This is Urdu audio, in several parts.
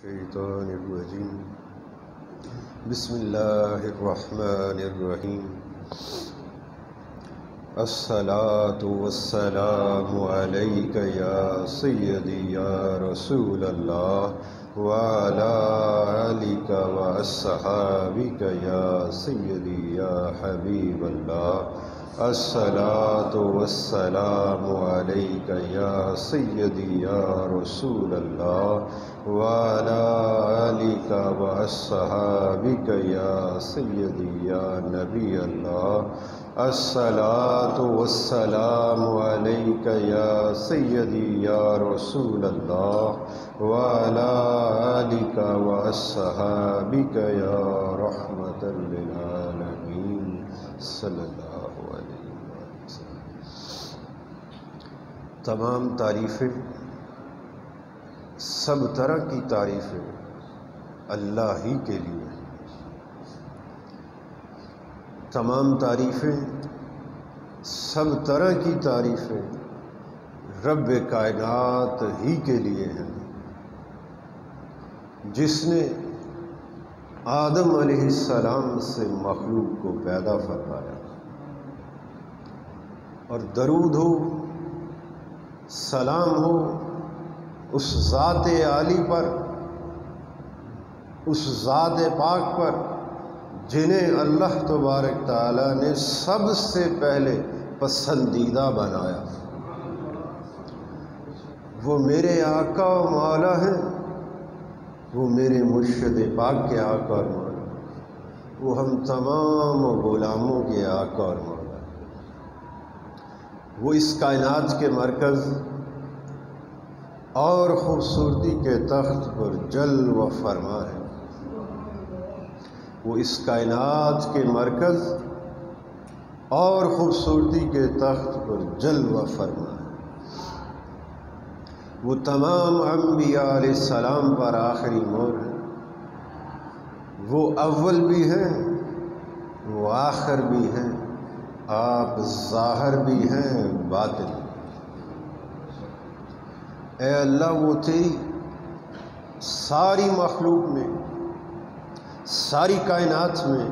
الشيطان الرجيم بسم الله الرحمن الرحيم الصلاة والسلام عليك يا سيدي يا رسول الله وعلى آلك وأصحابك يا سيدي يا حبيب الله الصلاة والسلام عليك يا سيدي يا رسول الله وعلى آلك وأصحابك يا سيدي يا نبي الله الصلاة والسلام عليك يا سيدي يا رسول الله وعلى آلك وأصحابك يا رحمة للعالمين صلی اللہ علیہ وسلم۔ تمام تعریفیں، سب طرح کی تعریفیں اللہ ہی کے لیے ہیں۔ تمام تعریفیں، سب طرح کی تعریفیں رب کائنات ہی کے لیے ہیں، جس نے آدم علیہ السلام سے مخلوق کو پیدا فرمایا، اور درود ہو، سلام ہو اس ذات عالی پر، اس ذات پاک پر جنہیں اللہ تبارک تعالیٰ نے سب سے پہلے پسندیدہ بنایا۔ وہ میرے آقا و مولا ہیں، وہ میرے مرشد پاک کے آقا اور مولا، وہ ہم تمام غلاموں کے آقا اور مولا، وہ اس کائنات کے مرکز اور خوبصورتی کے تخت پر جلوہ فرما ہے۔ وہ اس کائنات کے مرکز اور خوبصورتی کے تخت پر جلوہ فرما ہے۔ وہ تمام انبیاء علیہ السلام پر آخری مہر ہے۔ وہ اول بھی ہیں، وہ آخر بھی ہیں، آپ ظاہر بھی ہیں، باطن بھی۔ اے اللہ، وہ تیری ساری مخلوق میں، ساری کائنات میں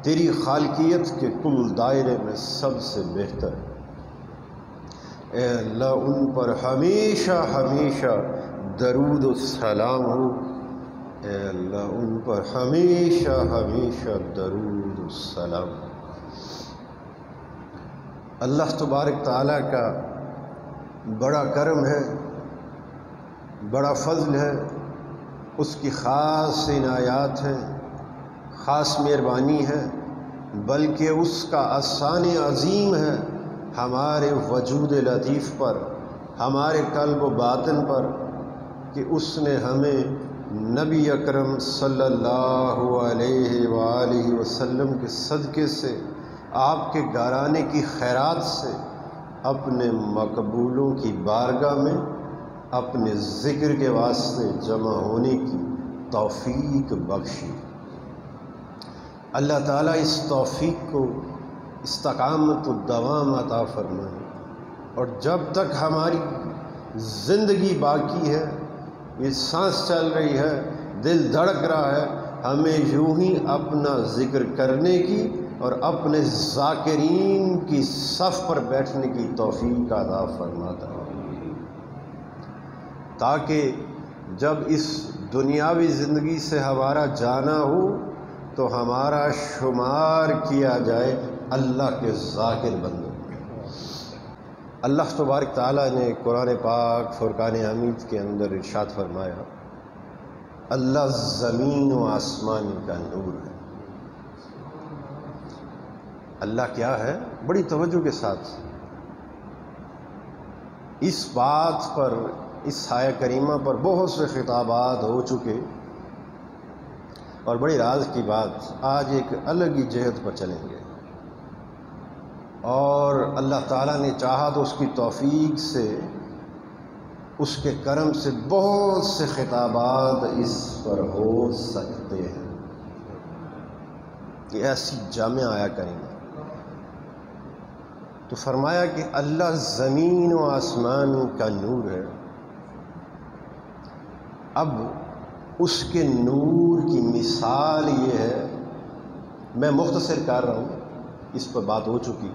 تیری خالقیت کے کل دائرے میں سب سے بہتر ہے۔ اے اللہ، ان پر ہمیشہ ہمیشہ درود و سلام ہو۔ اے اللہ، ان پر ہمیشہ ہمیشہ درود و سلام ہو۔ اللہ تبارک تعالیٰ کا بڑا کرم ہے، بڑا فضل ہے، اس کی خاص عنایات ہیں، خاص مہربانی ہے، بلکہ اس کا احسان عظیم ہے ہمارے وجود لطیف پر، ہمارے قلب و باطن پر، کہ اس نے ہمیں نبی اکرم صلی اللہ علیہ وآلہ وسلم کے صدقے سے، آپ کے گھرانے کی خیرات سے اپنے مقبولوں کی بارگاہ میں اپنے ذکر کے واسطے جمع ہونے کی توفیق بخشی۔ اللہ تعالیٰ اس توفیق کو استقامت و دوام عطا فرمائے، اور جب تک ہماری زندگی باقی ہے، یہ سانس چل رہی ہے، دل دھڑک رہا ہے، ہمیں یوں ہی اپنا ذکر کرنے کی اور اپنے ذاکرین کی صف پر بیٹھنے کی توفیق عطا فرماتا ہے، تاکہ جب اس دنیاوی زندگی سے ہمارا جانا ہو تو ہمارا شمار کیا جائے اللہ کے ذاکر بندوں۔ اللہ تبارک تعالیٰ نے قرآن پاک فرقان حمید کے اندر ارشاد فرمایا، اللہ زمین و آسمان کا نور ہے۔ اللہ کیا ہے؟ بڑی توجہ کے ساتھ اس بات پر، اس آیہ کریمہ پر بہت سے خطابات ہو چکے، اور بڑی راز کی بات، آج ایک الگ ہی جہت پر چلیں گے، اور اللہ تعالیٰ نے چاہا تو اس کی توفیق سے، اس کے کرم سے بہت سے خطابات اس پر ہو سکتے ہیں، کہ ایسی جامع آیا کریں گے۔ تو فرمایا کہ اللہ زمین و آسمان کا نور ہے۔ اب اس کے نور کی مثال یہ ہے، میں مختصر کر رہا ہوں، اس پر بات ہو چکی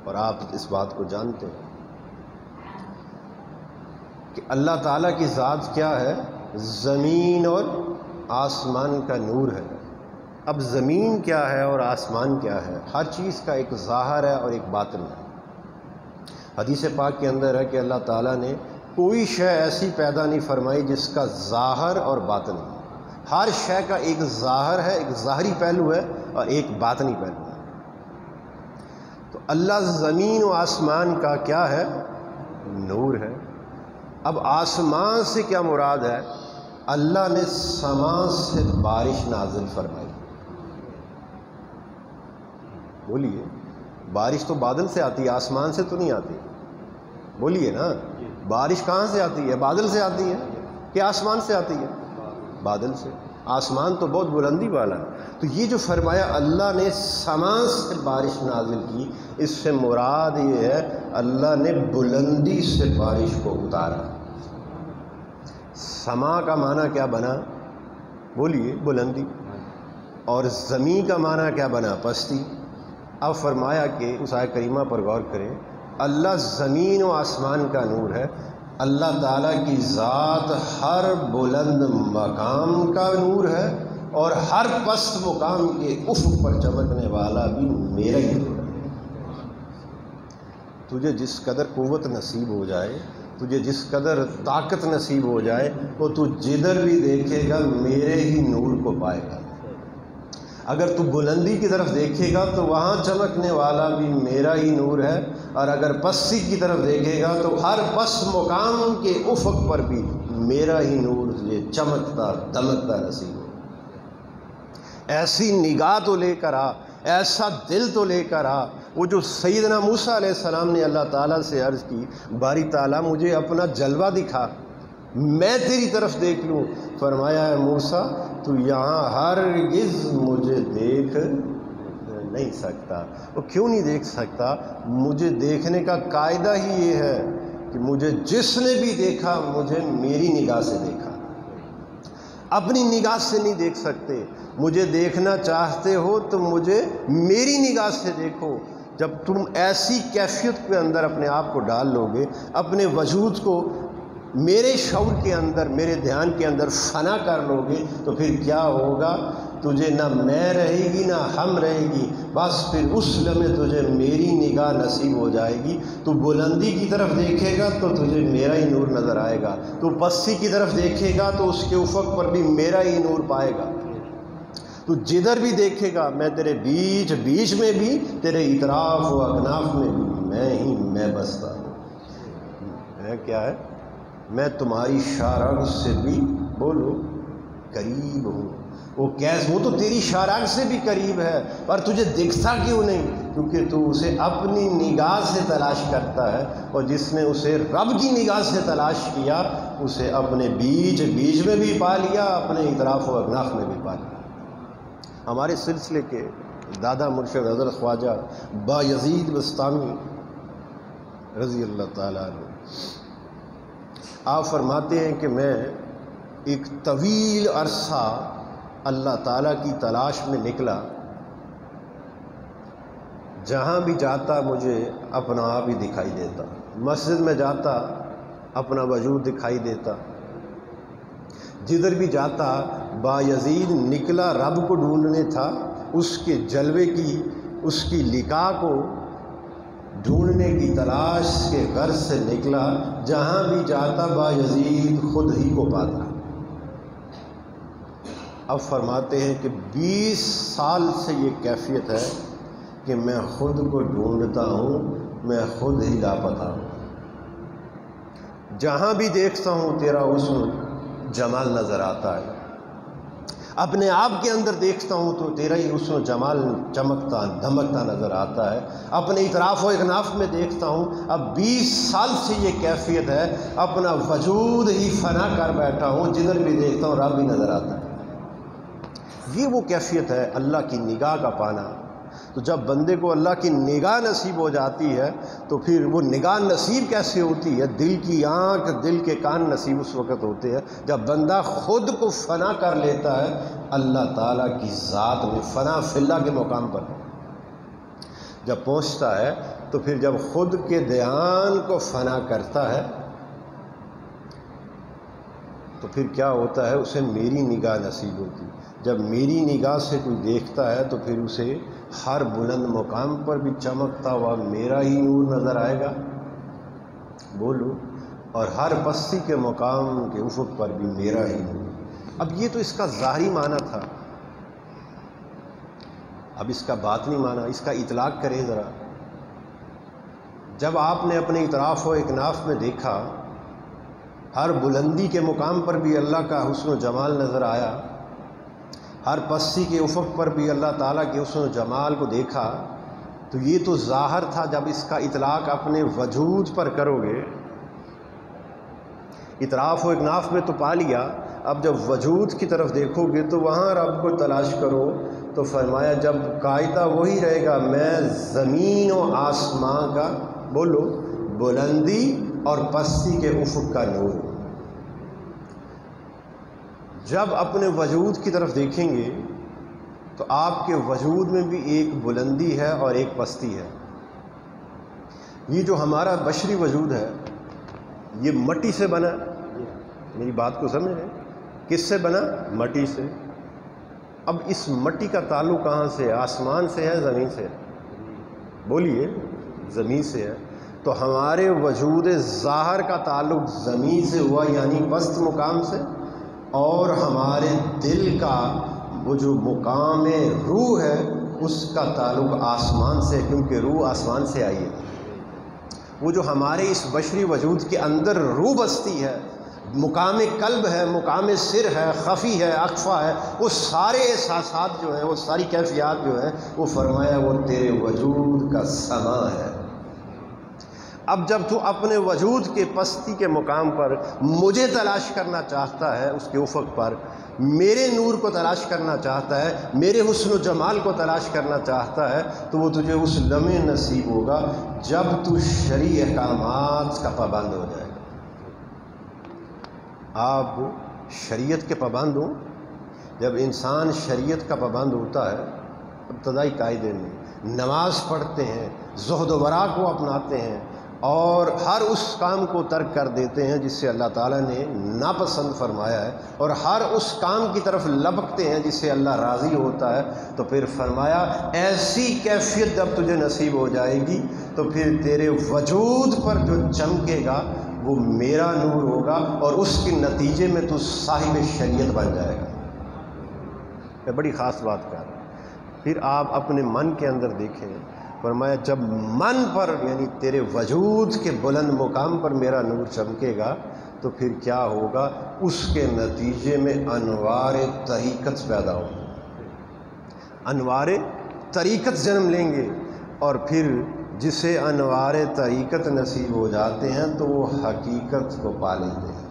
اور آپ اس بات کو جانتے ہیں کہ اللہ تعالیٰ کی ذات کیا ہے؟ زمین اور آسمان کا نور ہے۔ اب زمین کیا ہے اور آسمان کیا ہے؟ ہر چیز کا ایک ظاہر ہے اور ایک باطن ہے۔ حدیث پاک کے اندر ہے کہ اللہ تعالیٰ نے کوئی شے ایسی پیدا نہیں فرمائی جس کا ظاہر اور باطن ہے۔ ہر شے کا ایک ظاہر ہے، ایک ظاہری پہلو ہے اور ایک باطنی پہلو ہے۔ تو اللہ زمین و آسمان کا کیا ہے؟ نور ہے۔ اب آسمان سے کیا مراد ہے؟ اللہ نے سما سے بارش نازل فرمائی۔ بولیے، بارش تو بادل سے آتی ہے، آسمان سے تو نہیں آتی۔ بولیے نا، بارش کہاں سے آتی ہے؟ بادل سے آتی ہے کہ آسمان سے آتی ہے؟ بادل سے۔ آسمان تو بہت بلندی والا ہے۔ تو یہ جو فرمایا اللہ نے سما سے بارش نازل کی، اس سے مراد یہ ہے اللہ نے بلندی سے بارش کو اتارا۔ سما کا معنی کیا بنا؟ بولیے، بلندی۔ اور زمین کا معنی کیا بنا؟ پستی۔ اب فرمایا کہ اس آیت کریمہ پر غور کریں، اللہ زمین و آسمان کا نور ہے۔ اللہ تعالیٰ کی ذات ہر بلند مقام کا نور ہے اور ہر پست مقام کے افق پر چمکنے والا بھی میرا ہی نور ہے۔ تجھے جس قدر قوت نصیب ہو جائے، تجھے جس قدر طاقت نصیب ہو جائے، تو تو جدھر بھی دیکھے گا میرے ہی نور کو پائے گا۔ اگر تو بلندی کی طرف دیکھے گا تو وہاں چمکنے والا بھی میرا ہی نور ہے، اور اگر پستی کی طرف دیکھے گا تو ہر پست مقام کے افق پر بھی میرا ہی نور یہ چمکتا دمکتا نصیب ہو۔ ایسی نگاہ تو لے کر آ، ایسا دل تو لے کر آ۔ وہ جو سیدنا موسیٰ علیہ السلام نے اللہ تعالیٰ سے عرض کی، باری تعالیٰ مجھے اپنا جلوہ دکھا، میں تیری طرف دیکھ لوں۔ فرمایا ہے موسیٰ تو یہاں ہرگز مجھے دیکھ نہیں سکتا۔ وہ کیوں نہیں دیکھ سکتا؟ مجھے دیکھنے کا قاعدہ ہی یہ ہے کہ مجھے جس نے بھی دیکھا مجھے میری نگاہ سے دیکھا، اپنی نگاہ سے نہیں دیکھ سکتے۔ مجھے دیکھنا چاہتے ہو تو مجھے میری نگاہ سے دیکھو۔ جب تم ایسی کیفیت کے اندر اپنے آپ کو ڈال لو گے، اپنے وجود کو میرے شعور کے اندر، میرے دھیان کے اندر فنا کر لو گے، تو پھر کیا ہوگا؟ تجھے نہ میں رہے گی نہ ہم رہے گی، بس پھر اس لمحے تجھے میری نگاہ نصیب ہو جائے گی۔ تو بلندی کی طرف دیکھے گا تو تجھے میرا ہی نور نظر آئے گا، تو پستی کی طرف دیکھے گا تو اس کے افق پر بھی میرا ہی نور پائے گا۔ تو جدھر بھی دیکھے گا میں تیرے بیچ بیچ میں بھی، تیرے اطراف و اکناف میں بھی میں بستا ہوں۔ میں کیا ہے؟ میں تمہاری شارگ سے بھی، بولو، قریب ہوں۔ وہ تو تیری شارگ سے بھی قریب ہے، پر تجھے دکھتا کیوں نہیں؟ کیونکہ تو اسے اپنی نگاہ سے تلاش کرتا ہے، اور جس نے اسے رب کی نگاہ سے تلاش کیا اسے اپنے بیچ بیچ میں بھی پا لیا، اپنے اطراف و اکناف میں بھی پا لیا۔ ہمارے سلسلے کے دادا مرشد حضرت خواجہ بایزید بستامی رضی اللہ تعالیٰ عنہ، آپ فرماتے ہیں کہ میں ایک طویل عرصہ اللہ تعالیٰ کی تلاش میں نکلا، جہاں بھی جاتا مجھے اپنا آپ ہی دکھائی دیتا، مسجد میں جاتا اپنا وجود دکھائی دیتا، جدھر بھی جاتا بایزید نکلا رب کو ڈھونڈنے تھا، اس کے جلوے کی، اس کی لقاء کو ڈھونڈنے کی تلاش کے غرض سے نکلا، جہاں بھی جاتا بایزید خود ہی کو پاتا۔ اب فرماتے ہیں کہ 20 سال سے یہ کیفیت ہے کہ میں خود کو ڈھونڈتا ہوں، میں خود ہی لاپتہ ہوں۔ جہاں بھی دیکھتا ہوں تیرا حسن جمال نظر آتا ہے، اپنے آپ کے اندر دیکھتا ہوں تو تیرا ہی حسن و جمال چمکتا دھمکتا نظر آتا ہے، اپنے اطراف و اکناف میں دیکھتا ہوں۔ اب 20 سال سے یہ کیفیت ہے، اپنا وجود ہی فنا کر بیٹھا ہوں، جدھر بھی دیکھتا ہوں رب بھی نظر آتا ہے۔ یہ وہ کیفیت ہے اللہ کی نگاہ کا پانا، تو جب بندے کو اللہ کی نگاہ نصیب ہو جاتی ہے تو پھر وہ نگاہ نصیب کیسے ہوتی ہے؟ دل کی آنکھ، دل کے کان نصیب اس وقت ہوتے ہیں جب بندہ خود کو فنا کر لیتا ہے اللہ تعالیٰ کی ذات میں، فنا فی اللہ کے مقام پر جب پہنچتا ہے تو پھر جب خود کے دھیان کو فنا کرتا ہے تو پھر کیا ہوتا ہے؟ اسے میری نگاہ نصیب ہوتی ہے۔ جب میری نگاہ سے کوئی دیکھتا ہے تو پھر اسے ہر بلند مقام پر بھی چمکتا ہوا میرا ہی نور نظر آئے گا، بولو، اور ہر پستی کے مقام کے افق پر بھی میرا ہی نور۔ اب یہ تو اس کا ظاہری معنی تھا، اب اس کا باطنی معنی، اس کا اطلاق کریں ذرا۔ جب آپ نے اپنے اطراف و اکناف میں دیکھا ہر بلندی کے مقام پر بھی اللہ کا حسن و جمال نظر آیا، ہر پستی کے افق پر بھی اللہ تعالیٰ کے حسن و جمال کو دیکھا، تو یہ تو ظاہر تھا۔ جب اس کا اطلاق اپنے وجود پر کرو گے، اطراف و اکناف میں تو پا لیا، اب جب وجود کی طرف دیکھو گے تو وہاں رب کو تلاش کرو، تو فرمایا جب قاعدہ وہی رہے گا، میں زمین و آسمان کا، بولو، بلندی اور پستی کے افق کا نور ہوں۔ جب اپنے وجود کی طرف دیکھیں گے تو آپ کے وجود میں بھی ایک بلندی ہے اور ایک پستی ہے۔ یہ جو ہمارا بشری وجود ہے یہ مٹی سے بنا، میری بات کو سمجھ رہے ہیں؟ کس سے بنا؟ مٹی سے۔ اب اس مٹی کا تعلق کہاں سے ہے؟ آسمان سے ہے، زمین سے ہے؟ بولیے، زمین سے ہے۔ تو ہمارے وجود ظاہر کا تعلق زمین سے ہوا، یعنی پست مقام سے، اور ہمارے دل کا وہ جو مقام روح ہے اس کا تعلق آسمان سے، کیونکہ روح آسمان سے آئی ہے۔ وہ جو ہمارے اس بشری وجود کے اندر روح بستی ہے، مقام قلب ہے، مقام سر ہے، خفی ہے، اخفا ہے، وہ سارے احساسات جو ہیں، وہ ساری کیفیات جو ہیں، وہ فرمایا وہ تیرے وجود کا سما ہے۔ اب جب تو اپنے وجود کے پستی کے مقام پر مجھے تلاش کرنا چاہتا ہے، اس کے افق پر میرے نور کو تلاش کرنا چاہتا ہے، میرے حسن و جمال کو تلاش کرنا چاہتا ہے، تو وہ تجھے اس لمحے نصیب ہوگا جب تو شرعی احکامات کا پابند ہو جائے گا۔ آپ شریعت کے پابند ہوں۔ جب انسان شریعت کا پابند ہوتا ہے، ابتدائی قاعدے میں نماز پڑھتے ہیں، زہد و ورع کو اپناتے ہیں، اور ہر اس کام کو ترک کر دیتے ہیں جس سے اللہ تعالیٰ نے ناپسند فرمایا ہے، اور ہر اس کام کی طرف لپکتے ہیں جس سے اللہ راضی ہوتا ہے، تو پھر فرمایا ایسی کیفیت جب تجھے نصیب ہو جائے گی تو پھر تیرے وجود پر جو چمکے گا وہ میرا نور ہوگا، اور اس کے نتیجے میں تو صاحب شریعت بن جائے گا۔ میں بڑی خاص بات کر رہا ہوں۔ پھر آپ اپنے من کے اندر دیکھیں، فرمایا جب من پر، یعنی تیرے وجود کے بلند مقام پر میرا نور چمکے گا تو پھر کیا ہوگا؟ اس کے نتیجے میں انوار طریقت پیدا ہوگی، انوار طریقت جنم لیں گے، اور پھر جسے انوار طریقت نصیب ہو جاتے ہیں تو وہ حقیقت کو پا لیتے ہیں۔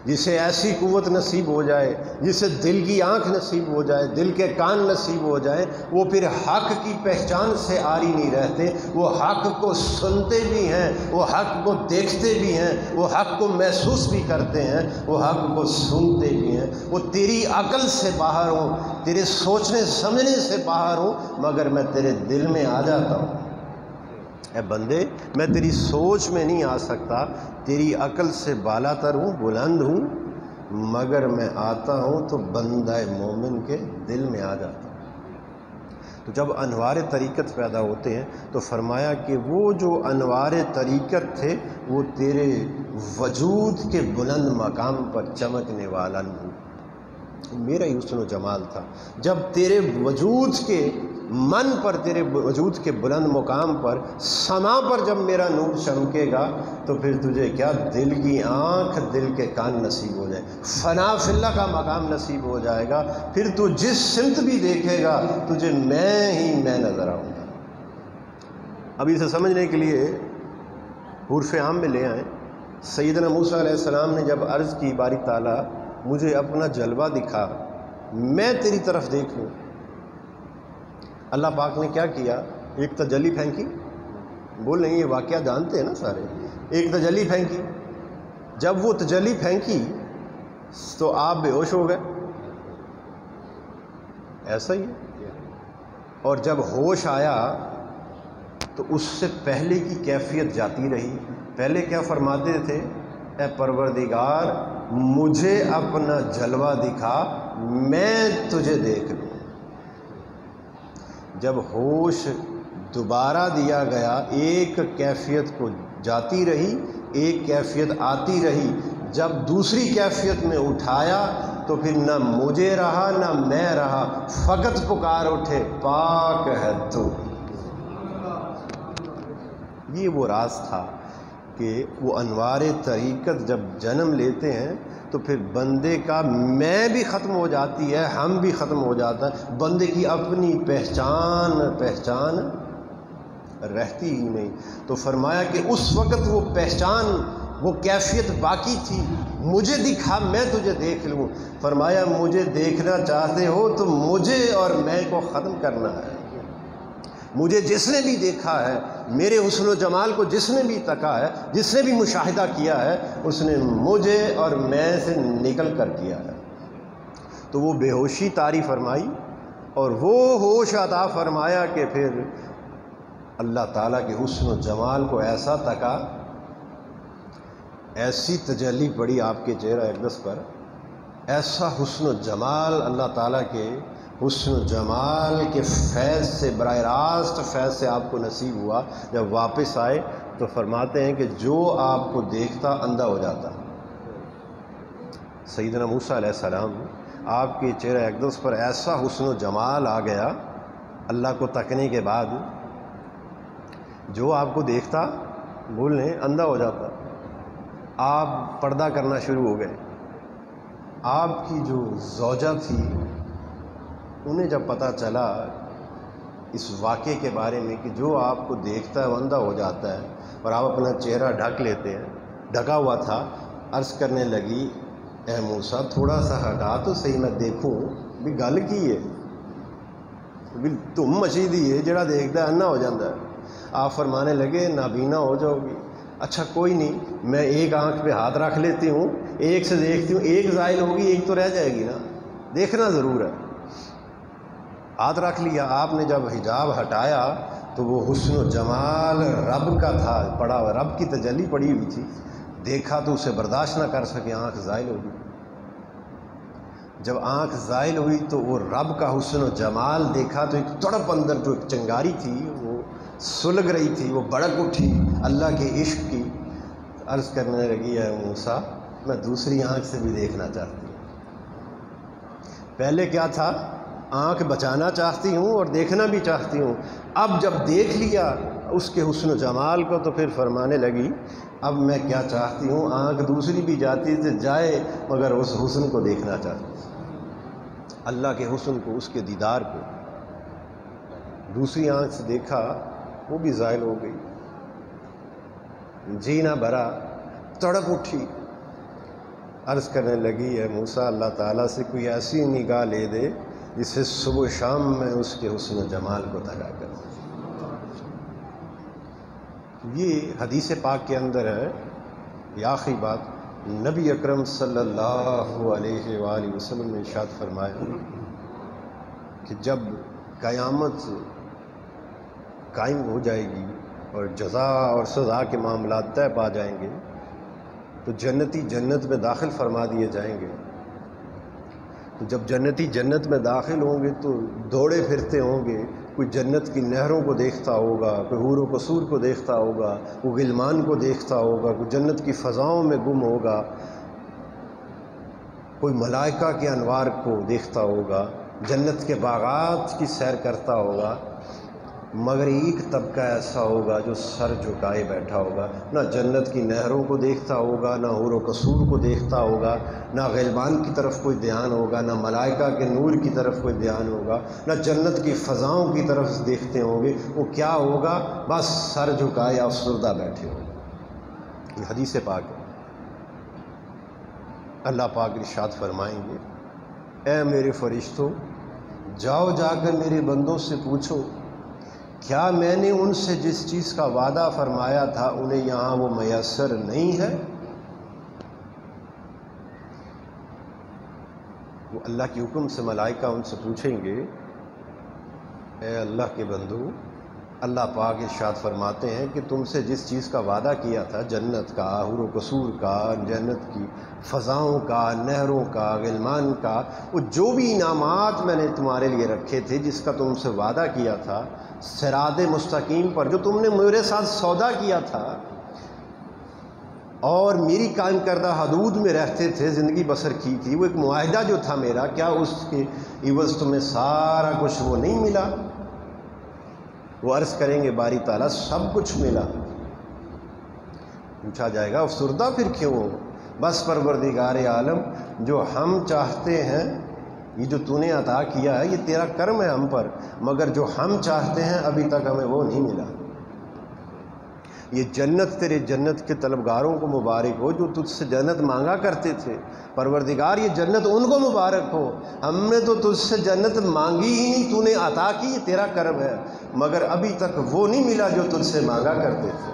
جسے ایسی قوت نصیب ہو جائے، جسے دل کی آنکھ نصیب ہو جائے، دل کے کان نصیب ہو جائے، وہ پھر حق کی پہچان سے عاری نہیں رہتے، وہ حق کو سنتے بھی ہیں، وہ حق کو دیکھتے بھی ہیں، وہ حق کو محسوس بھی کرتے ہیں، وہ حق کو سنتے بھی ہیں۔ وہ تیری عقل سے باہر ہوں، تیرے سوچنے سمجھنے سے باہر ہوں، مگر میں تیرے دل میں آ جاتا ہوں۔ اے بندے، میں تیری سوچ میں نہیں آ سکتا، تیری عقل سے بالا تر ہوں، بلند ہوں، مگر میں آتا ہوں تو بندہ مومن کے دل میں آ جاتا ہوں۔ تو جب انوار طریقت پیدا ہوتے ہیں تو فرمایا کہ وہ جو انوار طریقت تھے وہ تیرے وجود کے بلند مقام پر چمکنے والا نور میرا ہی حسن و جمال تھا۔ جب تیرے وجود کے من پر، تیرے وجود کے بلند مقام پر، سما پر جب میرا نور چمکے گا تو پھر تجھے کیا؟ دل کی آنکھ، دل کے کان نصیب ہو جائے، فنا فی اللہ کا مقام نصیب ہو جائے گا۔ پھر تو جس سمت بھی دیکھے گا تجھے میں ہی میں نظر آؤں گا۔ اب اسے سمجھنے کے لیے حرف عام میں لے آئیں۔ سیدنا موسیٰ علیہ السلام نے جب عرض کی باری تعالیٰ مجھے اپنا جلوہ دکھا، میں تیری طرف دیکھوں، اللہ پاک نے کیا کیا؟ ایک تجلی پھینکی. بول نہیں، یہ واقعہ جانتے ہیں نا سارے. ایک تجلی پھینکی. جب وہ تجلی پھینکی تو آپ بے ہوش ہو گئے. ایسا ہی ہے. اور جب ہوش آیا تو اس سے پہلے کی کیفیت جاتی رہی. پہلے کیا فرماتے تھے؟ اے پروردگار مجھے اپنا جلوہ دکھا، میں تجھے دیکھ لوں. جب ہوش دوبارہ دیا گیا، ایک کیفیت کو جاتی رہی، ایک کیفیت آتی رہی. جب دوسری کیفیت میں اٹھایا تو پھر نہ مجھے رہا نہ میں رہا، فقط پکار اٹھے پاک ہے تو. یہ وہ راز تھا کہ وہ انوار طریقت جب جنم لیتے ہیں تو پھر بندے کا میں بھی ختم ہو جاتی ہے، ہم بھی ختم ہو جاتا ہے. بندے کی اپنی پہچان رہتی ہی نہیں. تو فرمایا کہ اس وقت وہ پہچان، وہ کیفیت باقی تھی. مجھے دکھا میں تجھے دیکھ لوں. فرمایا مجھے دیکھنا چاہتے ہو تو مجھے اور میں کو ختم کرنا ہے. مجھے جس نے بھی دیکھا ہے، میرے حسن و جمال کو جس نے بھی تکا ہے، جس نے بھی مشاہدہ کیا ہے، اس نے مجھے اور میں سے نکل کر کیا ہے. تو وہ بے ہوشی طاری فرمائی اور وہ ہوش عطا فرمایا کہ پھر اللہ تعالیٰ کے حسن و جمال کو ایسا تکا، ایسی تجلی پڑی آپ کے چہرہ اقدس پر، ایسا حسن و جمال اللہ تعالیٰ کے حسن و جمال کے فیض سے، براہ راست فیض سے آپ کو نصیب ہوا. جب واپس آئے تو فرماتے ہیں کہ جو آپ کو دیکھتا اندھا ہو جاتا. سیدنا موسیٰ علیہ السلام، آپ کے چہرہ اقدس پر ایسا حسن و جمال آ گیا اللہ کو تکنے کے بعد، جو آپ کو دیکھتا بول لیں اندھا ہو جاتا. آپ پردہ کرنا شروع ہو گئے. آپ کی جو زوجہ تھی، انہیں جب پتہ چلا اس واقعے کے بارے میں کہ جو آپ کو دیکھتا ہے وہ اندھا ہو جاتا ہے اور آپ اپنا چہرہ ڈھک لیتے ہیں، ڈھکا ہوا تھا، عرض کرنے لگی اے موسیٰ تھوڑا سا ہٹا تو صحیح میں دیکھوں بھی گل کی ہے، بھی تم مچی دی ہے جڑا دیکھتا ہے اندھا ہو جاتا ہے. آپ فرمانے لگے نابینا ہو جاؤ گی. اچھا کوئی نہیں، میں ایک آنکھ پہ ہاتھ رکھ لیتی ہوں، ایک سے دیکھتی ہوں، ایک زائل ہوگی ایک تو رہ جائے گی نا، دیکھنا ضرور ہے. ہاتھ رکھ لیا. آپ نے جب حجاب ہٹایا تو وہ حسن و جمال رب کا تھا پڑا ہوا، رب کی تجلی پڑی ہوئی تھی. دیکھا تو اسے برداشت نہ کر سکے، آنکھ زائل ہو گئی. جب آنکھ زائل ہوئی تو وہ رب کا حسن و جمال دیکھا تو ایک تڑپ اندر جو ایک چنگاری تھی وہ سلگ رہی تھی، وہ بڑک اٹھی اللہ کے عشق کی. عرض کرنے لگی اے موسیٰ میں دوسری آنکھ سے بھی دیکھنا چاہتی ہوں. پہلے کیا تھا؟ آنکھ بچانا چاہتی ہوں اور دیکھنا بھی چاہتی ہوں. اب جب دیکھ لیا اس کے حسن و جمال کو تو پھر فرمانے لگی اب میں کیا چاہتی ہوں، آنکھ دوسری بھی جاتی سے جائے مگر اس حسن کو دیکھنا چاہتی ہوں، اللہ کے حسن کو، اس کے دیدار کو. دوسری آنکھ سے دیکھا وہ بھی زائل ہو گئی. جی نہ بھرا، تڑپ اٹھی. عرض کرنے لگی اے موسیٰ اللہ تعالیٰ سے کوئی ایسی نگاہ لے دے جس سے صبح و شام میں اس کے حسن و جمال کو تکا کر. یہ حدیث پاک کے اندر ہے. یہ آخری بات نبی اکرم صلی اللہ علیہ وآلہ وسلم نے ارشاد فرمایا کہ جب قیامت قائم ہو جائے گی اور جزا اور سزا کے معاملات طے پا جائیں گے تو جنتی جنت میں داخل فرما دیے جائیں گے. تو جب جنتی جنت میں داخل ہوں گے تو دوڑے پھرتے ہوں گے. کوئی جنت کی نہروں کو دیکھتا ہوگا، کوئی حور و قصور کو دیکھتا ہوگا، کوئی غلمان کو دیکھتا ہوگا، کوئی جنت کی فضاؤں میں گم ہوگا، کوئی ملائکہ کے انوار کو دیکھتا ہوگا، جنت کے باغات کی سیر کرتا ہوگا. مگر ایک طبقہ ایسا ہوگا جو سر جھکائے بیٹھا ہوگا، نہ جنت کی نہروں کو دیکھتا ہوگا، نہ حور و قصور کو دیکھتا ہوگا، نہ غلمان کی طرف کوئی دھیان ہوگا، نہ ملائکہ کے نور کی طرف کوئی دھیان ہوگا، نہ جنت کی فضاؤں کی طرف دیکھتے ہوں گے. وہ کیا ہوگا؟ بس سر جھکائے افسردہ بیٹھے ہوں گے. یہ حدیث پاک ہے. اللہ پاک ارشاد فرمائیں گے اے میرے فرشتوں جاؤ جا کر میرے بندوں سے پوچھو کیا میں نے ان سے جس چیز کا وعدہ فرمایا تھا انہیں یہاں وہ میسر نہیں ہے؟ وہ اللہ کے حکم سے ملائکہ ان سے پوچھیں گے اے اللہ کے بندو، اللہ پاک ارشاد فرماتے ہیں کہ تم سے جس چیز کا وعدہ کیا تھا، جنت کا، حور و قصور کا، جنت کی فضاؤں کا، نہروں کا، غلمان کا، وہ جو بھی انعامات میں نے تمہارے لیے رکھے تھے، جس کا تم سے وعدہ کیا تھا، صراط مستقیم پر جو تم نے میرے ساتھ سودا کیا تھا اور میری قائم کردہ حدود میں رہتے تھے، زندگی بسر کی تھی، وہ ایک معاہدہ جو تھا میرا، کیا اس کے عوض تمہیں سارا کچھ وہ نہیں ملا؟ وہ عرض کریں گے باری تعالیٰ سب کچھ ملا۔ پوچھا جائے گا افسردہ پھر کیوں ہو؟ بس پروردگار عالم، جو ہم چاہتے ہیں، یہ جو تو نے عطا کیا ہے یہ تیرا کرم ہے ہم پر، مگر جو ہم چاہتے ہیں ابھی تک ہمیں وہ نہیں ملا۔ یہ جنت تیرے جنت کے طلبگاروں کو مبارک ہو جو تجھ سے جنت مانگا کرتے تھے۔ پروردگار یہ جنت ان کو مبارک ہو، ہم نے تو تجھ سے جنت مانگی ہی نہیں، تو نے عطا کی، یہ تیرا کرم ہے، مگر ابھی تک وہ نہیں ملا جو تجھ سے مانگا کرتے تھے۔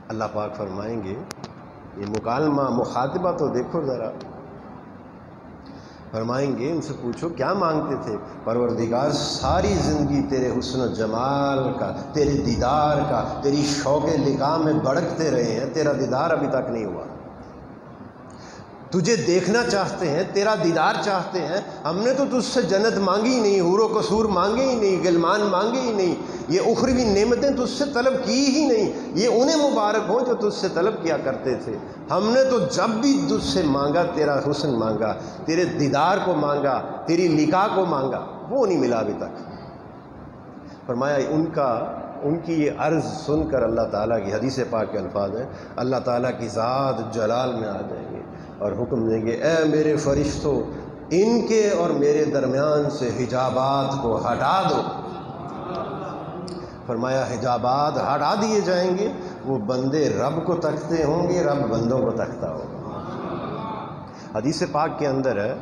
اللہ پاک فرمائیں گے یہ مکالمہ مخاطبہ تو دیکھو ذرا، فرمائیں گے ان سے پوچھو کیا مانگتے تھے؟ پروردگار ساری زندگی تیرے حسن و جمال کا، تیرے دیدار کا، تیری شوق لقاء میں بڑکتے رہے ہیں، تیرا دیدار ابھی تک نہیں ہوا۔ تجھے دیکھنا چاہتے ہیں، تیرا دیدار چاہتے ہیں، ہم نے تو تجھ سے جنت مانگی ہی نہیں، حور و قصور مانگے ہی نہیں، غلمان مانگے ہی نہیں، یہ اخروی نعمتیں تجھ سے طلب کی ہی نہیں، یہ انہیں مبارک ہوں جو تجھ سے طلب کیا کرتے تھے۔ ہم نے تو جب بھی تجھ سے مانگا تیرا حسن مانگا، تیرے دیدار کو مانگا، تیری لقاء کو مانگا، وہ نہیں ملا ابھی تک۔ فرمایا ان کی یہ عرض سن کر اللہ تعالیٰ کی حدیث پاک کے الفاظ ہیں، اللہ تعالیٰ کی ذات جلال میں آ جائیں گے اور حکم دیں گے اے میرے فرشتوں، ان کے اور میرے درمیان سے حجابات کو ہٹا دو۔ فرمایا حجابات ہٹا دیے جائیں گے، وہ بندے رب کو تکتے ہوں گے، رب بندوں کو تکتا ہوگا۔ حدیث پاک کے اندر ہے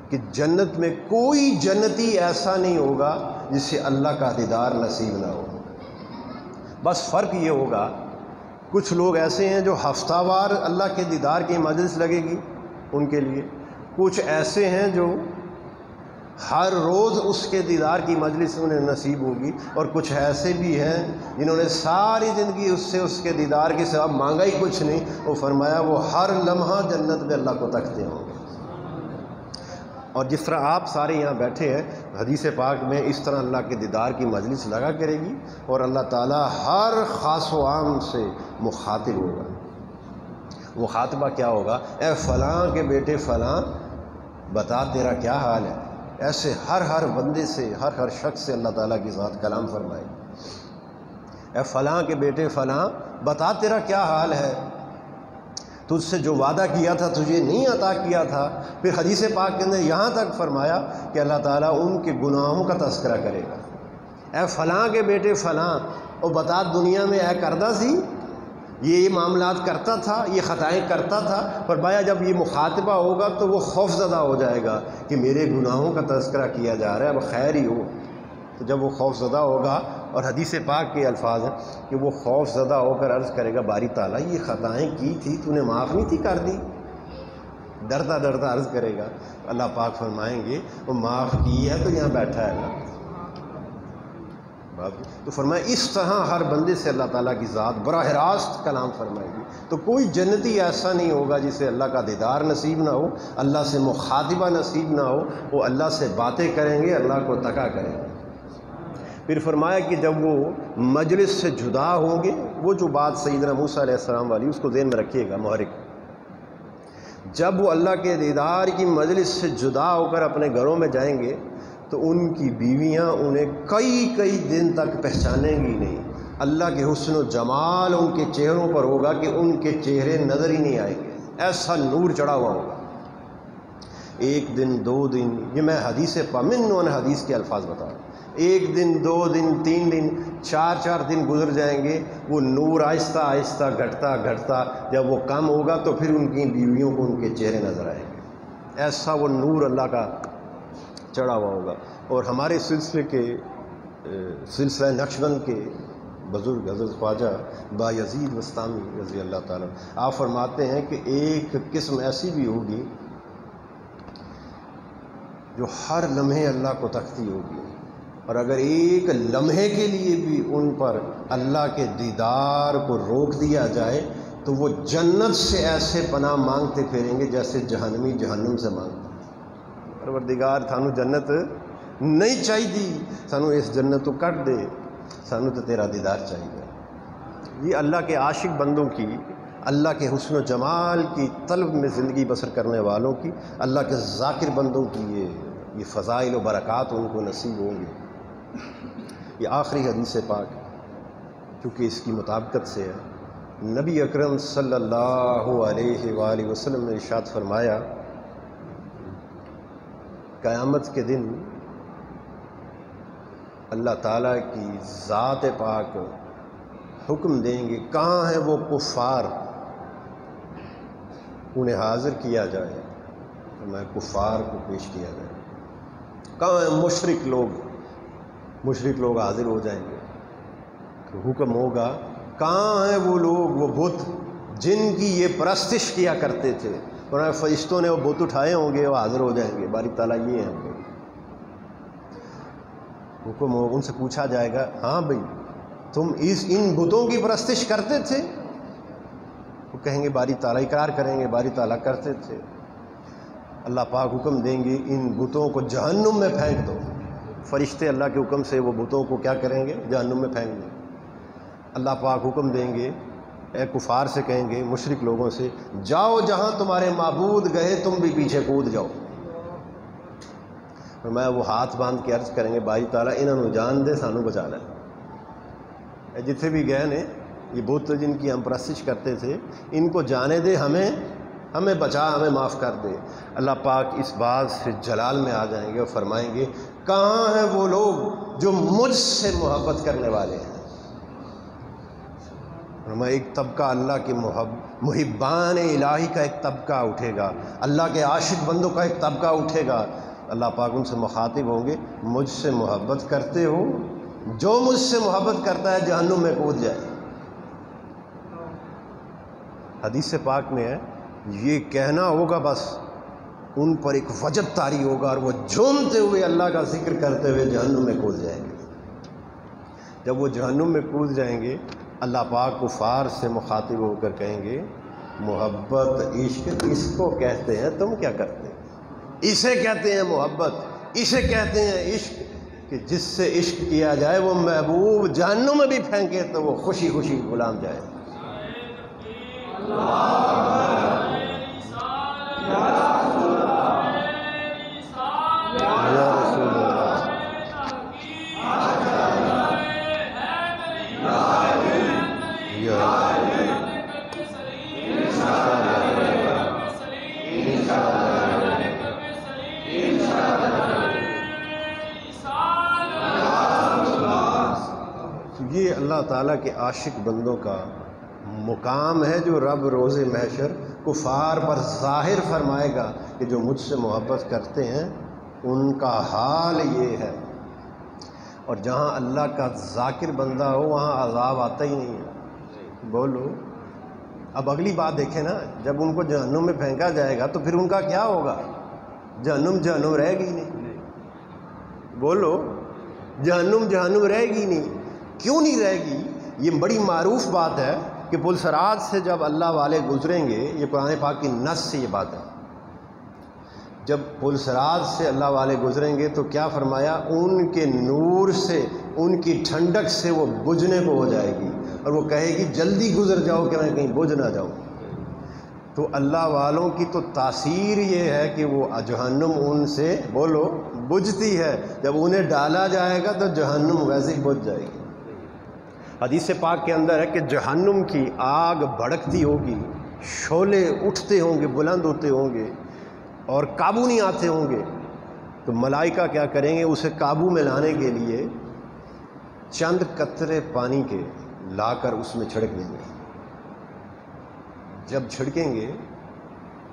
کہ جنت میں کوئی جنتی ایسا نہیں ہوگا جسے اللہ کا دیدار نصیب نہ ہو۔ بس فرق یہ ہوگا کچھ لوگ ایسے ہیں جو ہفتہ وار اللہ کے دیدار کی مجلس لگے گی ان کے لیے، کچھ ایسے ہیں جو ہر روز اس کے دیدار کی مجلس انہیں نصیب ہوگی، اور کچھ ایسے بھی ہیں جنہوں نے ساری زندگی اس کے دیدار کے سوا مانگا ہی کچھ نہیں۔ وہ فرمایا وہ ہر لمحہ جنت میں اللہ کو تکتے ہوں گے۔ اور جس طرح آپ سارے یہاں بیٹھے ہیں، حدیث پاک میں اس طرح اللہ کے دیدار کی مجلس لگا کرے گی، اور اللہ تعالیٰ ہر خاص و عام سے مخاطب ہوگا۔ مخاطبہ کیا ہوگا؟ اے فلاں کے بیٹے فلاں، بتا تیرا کیا حال ہے۔ ایسے ہر بندے سے، ہر شخص سے اللہ تعالیٰ کی ذات کلام فرمائے، اے فلاں کے بیٹے فلاں، بتا تیرا کیا حال ہے، تجھ سے جو وعدہ کیا تھا تجھے نہیں عطا کیا تھا۔ پھر حدیث پاک کے اندر یہاں تک فرمایا کہ اللہ تعالیٰ ان کے گناہوں کا تذکرہ کرے گا۔ اے فلاں کے بیٹے فلاں، اور بتا دنیا میں اے کردہ سی یہ معاملات کرتا تھا، یہ خطائیں کرتا تھا۔ فرمایا جب یہ مخاطبہ ہوگا تو وہ خوف زدہ ہو جائے گا کہ میرے گناہوں کا تذکرہ کیا جا رہا ہے، اب خیر ہی ہو۔ تو جب وہ خوف زدہ ہوگا، اور حدیث پاک کے الفاظ ہیں کہ وہ خوف زدہ ہو کر عرض کرے گا باری تعالیٰ یہ خطائیں کی تھی تو نے معاف نہیں تھی کر دی؟ ڈرتا عرض کرے گا۔ اللہ پاک فرمائیں گے وہ معاف کی ہے تو یہاں بیٹھا ہے نا۔ تو فرمایا اس طرح ہر بندے سے اللہ تعالیٰ کی ذات براہ راست کلام فرمائے گی۔ تو کوئی جنتی ایسا نہیں ہوگا جسے اللہ کا دیدار نصیب نہ ہو، اللہ سے مخاطبہ نصیب نہ ہو، وہ اللہ سے باتیں کریں گے، اللہ کو تکا کریں گے۔ پھر فرمایا کہ جب وہ مجلس سے جدا ہوں گے، وہ جو بات سیدنا موسیٰ علیہ السلام والی اس کو ذہن میں رکھیے گا محرک، جب وہ اللہ کے دیدار کی مجلس سے جدا ہو کر اپنے گھروں میں جائیں گے تو ان کی بیویاں انہیں کئی دن تک پہچانیں گی نہیں۔ اللہ کے حسن و جمال ان کے چہروں پر ہوگا کہ ان کے چہرے نظر ہی نہیں آئیں گے، ایسا نور چڑھا ہوا ہوگا۔ ایک دن، 2 دن، یہ میں حدیث پامن حدیث کے الفاظ بتا رہا ہوں، 1 دن، 2 دن، 3 دن، 4 دن گزر جائیں گے، وہ نور آہستہ گھٹتا جب وہ کم ہوگا تو پھر ان کی بیویوں کو ان کے چہرے نظر آئیں گے۔ ایسا وہ نور اللہ کا چڑھا ہوا ہوگا۔ اور ہمارے سلسلہ نقشبند کے بزرگ حضرت خواجہ بایزید بستامی رضی اللہ تعالیٰ، آپ فرماتے ہیں کہ ایک قسم ایسی بھی ہوگی جو ہر لمحے اللہ کو تکتی ہوگی، اور اگر ایک لمحے کے لیے بھی ان پر اللہ کے دیدار کو روک دیا جائے تو وہ جنت سے ایسے پناہ مانگتے پھریں گے جیسے جہنمی جہنم سے مانگتے ہیں۔ پروردگار سانو جنت نہیں چاہیے، سانو اس جنت کو کٹ دے، سانو تو تیرا دیدار چاہیے۔ یہ اللہ کے عاشق بندوں کی، اللہ کے حسن و جمال کی طلب میں زندگی بسر کرنے والوں کی، اللہ کے ذاکر بندوں کی یہ فضائل و برکات ان کو نصیب ہوں گے۔ یہ آخری حدیث پاک چونکہ اس کی مطابقت سے ہے، نبی اکرم صلی اللہ علیہ وآلہ وسلم نے ارشاد فرمایا، قیامت کے دن اللہ تعالیٰ کی ذات پاک حکم دیں گے کہاں ہیں وہ کفار، انہیں حاضر کیا جائے، میں کفار کو پیش کیا جائے، کہاں ہیں مشرک لوگ حاضر ہو جائیں گے، تو حکم ہوگا کہاں ہیں وہ لوگ، وہ بت جن کی یہ پرستش کیا کرتے تھے، اور فرشتوں نے وہ بت اٹھائے ہوں گے، وہ حاضر ہو جائیں گے، باری تعالیٰ یہ ہیں، حکم ہو، ان سے پوچھا جائے گا ہاں بھئی تم ان بتوں کی پرستش کرتے تھے؟ وہ کہیں گے باری تعالیٰ، اقرار کریں گے باری تعالیٰ کرتے تھے۔ اللہ پاک حکم دیں گے ان بتوں کو جہنم میں پھینک دو، فرشتے اللہ کے حکم سے وہ بتوں کو کیا کریں گے؟ جہنم میں پھینک دیں۔ اللہ پاک حکم دیں گے، اے کفار سے کہیں گے، مشرک لوگوں سے، جاؤ جہاں تمہارے معبود گئے تم بھی پیچھے کود جاؤ۔ میں وہ ہاتھ باندھ کے عرض کریں گے باری تعالیٰ انہوں نے جان دے، سانو بچا لے، جتنے بھی گئے نے یہ بت جن کی ہم پرستش کرتے تھے ان کو جانے دے، ہمیں بچا، ہمیں معاف کر دے۔ اللہ پاک اس بات سے جلال میں آ جائیں گے اور فرمائیں گے کہاں ہیں وہ لوگ جو مجھ سے محبت کرنے والے ہیں۔ میں ایک طبقہ اللہ کے محبان الہی کا ایک طبقہ اٹھے گا، اللہ کے عاشق بندوں کا ایک طبقہ اٹھے گا، اللہ پاک ان سے مخاطب ہوں گے مجھ سے محبت کرتے ہو؟ جو مجھ سے محبت کرتا ہے جہنم میں کود جائے۔ حدیث پاک میں ہے یہ کہنا ہوگا، بس ان پر ایک وجب طاری ہوگا اور وہ جھومتے ہوئے اللہ کا ذکر کرتے ہوئے جہنم میں کود جائیں گے۔ جب وہ جہنم میں کود جائیں گے اللہ پاک کفار سے مخاطب ہو کر کہیں گے محبت عشق اس کو کہتے ہیں، تم کیا کرتے ہیں؟ اسے کہتے ہیں محبت، اسے کہتے ہیں عشق، کہ جس سے عشق کیا جائے وہ محبوب جہنم میں بھی پھینکے تو وہ خوشی خوشی غلام جائے۔ یہ اللہ تعالیٰ کے عاشق بندوں کا مقام ہے جو رب روز محشر کفار پر ظاہر فرمائے گا کہ جو مجھ سے محبت کرتے ہیں ان کا حال یہ ہے۔ اور جہاں اللہ کا ذاکر بندہ ہو وہاں عذاب آتا ہی نہیں ہے۔ بولو اب اگلی بات دیکھیں نا، جب ان کو جہنم میں پھینکا جائے گا تو پھر ان کا کیا ہوگا؟ جہنم رہے گی نہیں۔ بولو جہنم رہے گی نہیں۔ کیوں نہیں رہے گی؟ یہ بڑی معروف بات ہے کہ پلسرات سے جب اللہ والے گزریں گے، یہ قرآن پاک کی نص سے یہ بات ہے، جب پلسرات سے اللہ والے گزریں گے تو کیا فرمایا؟ ان کے نور سے، ان کی ٹھنڈک سے وہ بجھنے کو ہو جائے گی، اور وہ کہے گی جلدی گزر جاؤ کہ میں کہیں بجھ نہ جاؤں۔ تو اللہ والوں کی تو تاثیر یہ ہے کہ وہ جہنم ان سے بولو بجھتی ہے، جب انہیں ڈالا جائے گا تو جہنم ویسے ہی بجھ جائے گی۔ حدیث پاک کے اندر ہے کہ جہنم کی آگ بھڑکتی ہوگی، شعلے اٹھتے ہوں گے، بلند ہوتے ہوں گے اور قابو نہیں آتے ہوں گے، تو ملائکہ کیا کریں گے؟ اسے قابو میں لانے کے لیے چند قطرے پانی کے لا کر اس میں چھڑک دیں گے۔ جب چھڑکیں گے،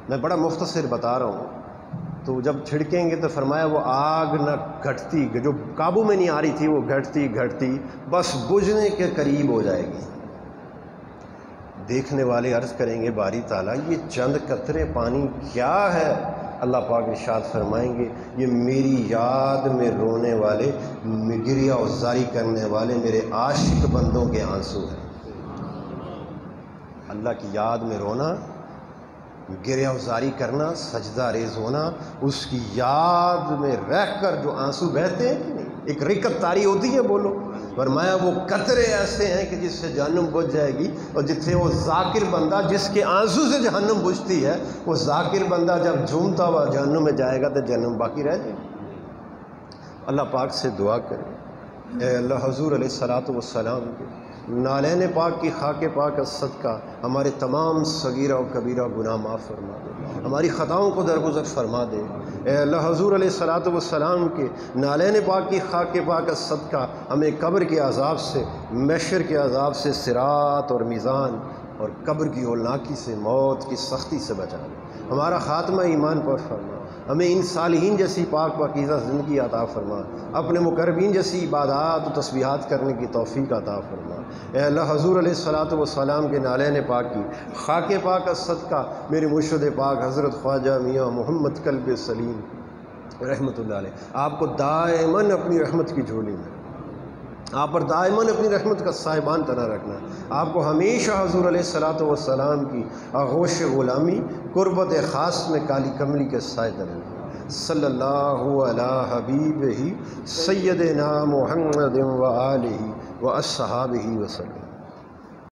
میں بڑا مختصر بتا رہا ہوں، تو جب چھڑکیں گے تو فرمایا وہ آگ نہ گھٹتی، جو قابو میں نہیں آ رہی تھی وہ گھٹتی گھٹتی بس بجھنے کے قریب ہو جائے گی۔ دیکھنے والے عرض کریں گے باری تعالیٰ یہ چند قطرے پانی کیا ہے؟ اللہ پاک ارشاد فرمائیں گے یہ میری یاد میں رونے والے، گریہ و زاری کرنے والے میرے عاشق بندوں کے آنسو ہیں۔ اللہ کی یاد میں رونا، گریہ و زاری کرنا، سجدہ ریز ہونا، اس کی یاد میں رہ کر جو آنسو بہتے ہیں کہ نہیں، ایک رکت طاری ہوتی ہے، بولو۔ فرمایا وہ قطرے ایسے ہیں کہ جس سے جہنم بجھ جائے گی، اور جتنے وہ ذاکر بندہ جس کے آنسو سے جہنم بجھتی ہے، وہ ذاکر بندہ جب جھومتا ہوا جہنم میں جائے گا تو جہنم باقی رہ جائے گی۔ اللہ پاک سے دعا کریں، اے اللہ حضور علیہ الصلوۃ والسلام کے نالین پاک کی خاک پاک کا صدقہ ہمارے تمام صغیرہ و کبیرہ گناہ معاف فرما دے، ہماری خطاؤں کو درگزر فرما دے۔ اے اللہ حضور علیہ الصلوۃ والسلام کے نالین پاک کی خاک پاک کا صدقہ ہمیں قبر کے عذاب سے، محشر کے عذاب سے، صراط اور میزان اور قبر کی ہولناکی سے، موت کی سختی سے بچا دے، ہمارا خاتمہ ایمان پر فرما، ہمیں ان صالحین جیسی پاک پاکیزہ زندگی عطا فرما، اپنے مقربین جیسی عبادات و تسبیحات کرنے کی توفیق عطا فرما۔ اے اللہ حضور علیہ الصلوۃ والسلام کے نالین پاک کی خاک پاک کا صدقہ میرے مرشد پاک حضرت خواجہ میاں محمد کلب سلیم رحمۃ اللہ علیہ آپ کو دائماً اپنی رحمت کی جھولی میں، آپ پر دائماً اپنی رحمت کا صاحبان طرح رکھنا، آپ کو ہمیشہ حضور علیہ الصلوۃ والسلام کی آغوش غلامی قربت خاص میں کالی کملی کے سائے تلے رکھنا۔ صلی اللہ علی حبیبہ سیدنا محمد و آلہ و اصحابہ وسلم۔